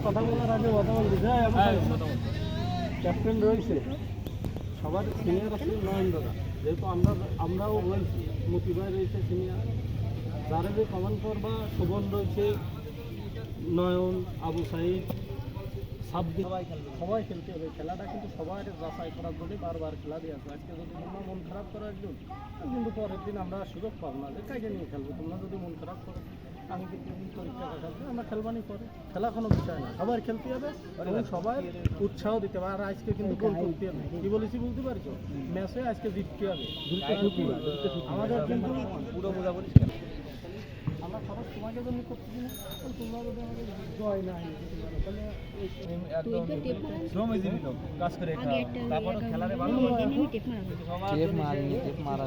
কথা বলার আগে কথা বলতে যাই ক্যাপ্টেন রয়েছে সবার সিনিয়র আছে নয়নদাদা, যেহেতু আমরাও বলছি মতিবাই রয়েছে সিনিয়র, যারা যে কমান্ড করবা শোভন রয়েছে, নয়ন, আবু সাইদ, সাব্বির, সবাই খেলতে হবে। খেলাটা কিন্তু সবাই যাচাই করার জন্য বারবার খেলা দিয়ে আসবে। আজকে যদি তোমরা মন খারাপ করো একজন, কিন্তু পরের দিন আমরা সুযোগ পাবো না যে কাকে নিয়ে খেলবো। তোমরা যদি মন খারাপ করো, আমি কিন্তু পরীক্ষা থাকবে, আমরা খেলবানি পরে, খেলা কোনো বিষয় না, সবাই খেলতে হবে এবং সবাই উৎসাহ দিতে হবে। আর আজকে কিন্তু গোল করতে হবে, কি বলেছি বুঝতে পারছো, ম্যাচে আজকে জিততে হবে, আমাদের কিন্তু পুরো মোটামুটি আমরা সবাই তোমাকে জন্য করতেছি না, তোমরা যদি আমাদের জয় না তাহলে একদম কাজ করে তারপর খেলারে ভালো মারা